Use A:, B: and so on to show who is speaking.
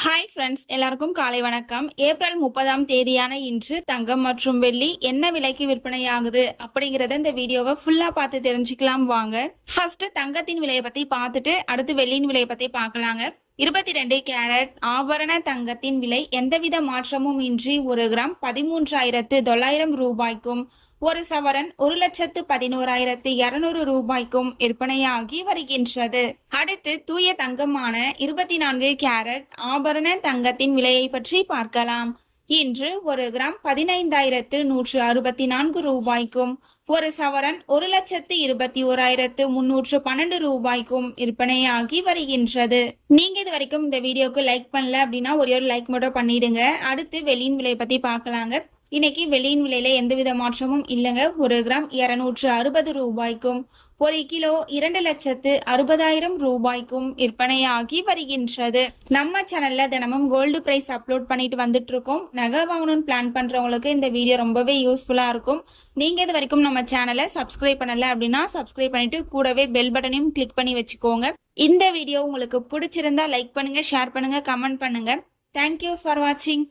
A: Hi friends, எல்லாருக்கும் காலை வணக்கம். ஏப்ரல் 30ஆம் தேதியான இன்று தங்கம் மற்றும் வெள்ளி என்ன விலைக்கு விற்பனையாகுது அப்படிங்கறத இந்த வீடியோவை ஃபுல்லா பார்த்து தெரிஞ்சுக்கலாம் வாங்க. ஃபர்ஸ்ட் தங்கத்தின் விலையை பத்தி பார்த்துட்டு அடுத்து வெள்ளியின் விலையை பத்தி பார்க்கலாங்க. 22 கேரட் ஆபரண தங்கத்தின் விலை எந்தவித மாற்றமும் இன்றி 1 கிராம் 13,900 ரூபாய்க்கும், ஒரு சவரன் 1,11,200 ரூபாய்க்கும் விற்பனையாகி வருகின்றது. அடுத்து தூய தங்கமான 24 கேரட் ஆபரண தங்கத்தின் விலையை பற்றி பார்க்கலாம். இன்று 1 கிராம் 15,164 ரூபாய்க்கும், ஒரு சவரன் 1,21,312 ரூபாய்க்கும் விற்பனையாகி வருகின்றது. நீங்க இது வரைக்கும் இந்த வீடியோக்கு லைக் பண்ணல அப்படின்னா ஒரே ஒரு லைக் மட்டும் பண்ணிடுங்க. அடுத்து வெள்ளியின் விலை பத்தி பார்க்கலாங்க. இன்னைக்கு வெள்ளியின் விலையில எந்தவித மாற்றமும் இல்லைங்க. 1 கிராம் 260 ரூபாய்க்கும், 1 கிலோ 2,60,000 ரூபாய்க்கும் விற்பனையாகி வருகின்றது. நம்ம சேனல்ல தினமும் கோல்டு பிரைஸ் அப்லோட் பண்ணிட்டு வந்துட்டு இருக்கோம். நகை வாங்கணும்னு பிளான் பண்றவங்களுக்கு இந்த வீடியோ ரொம்பவே யூஸ்ஃபுல்லா இருக்கும். நீங்க இது வரைக்கும் நம்ம சேனலை சப்ஸ்கிரைப் பண்ணல அப்படின்னா சப்ஸ்கிரைப் பண்ணிட்டு கூடவே பெல் பட்டனையும் கிளிக் பண்ணி வச்சுக்கோங்க. இந்த வீடியோ உங்களுக்கு பிடிச்சிருந்தா லைக் பண்ணுங்க, ஷேர் பண்ணுங்க, கமெண்ட் பண்ணுங்க. தேங்க்யூ ஃபார் வாட்சிங்.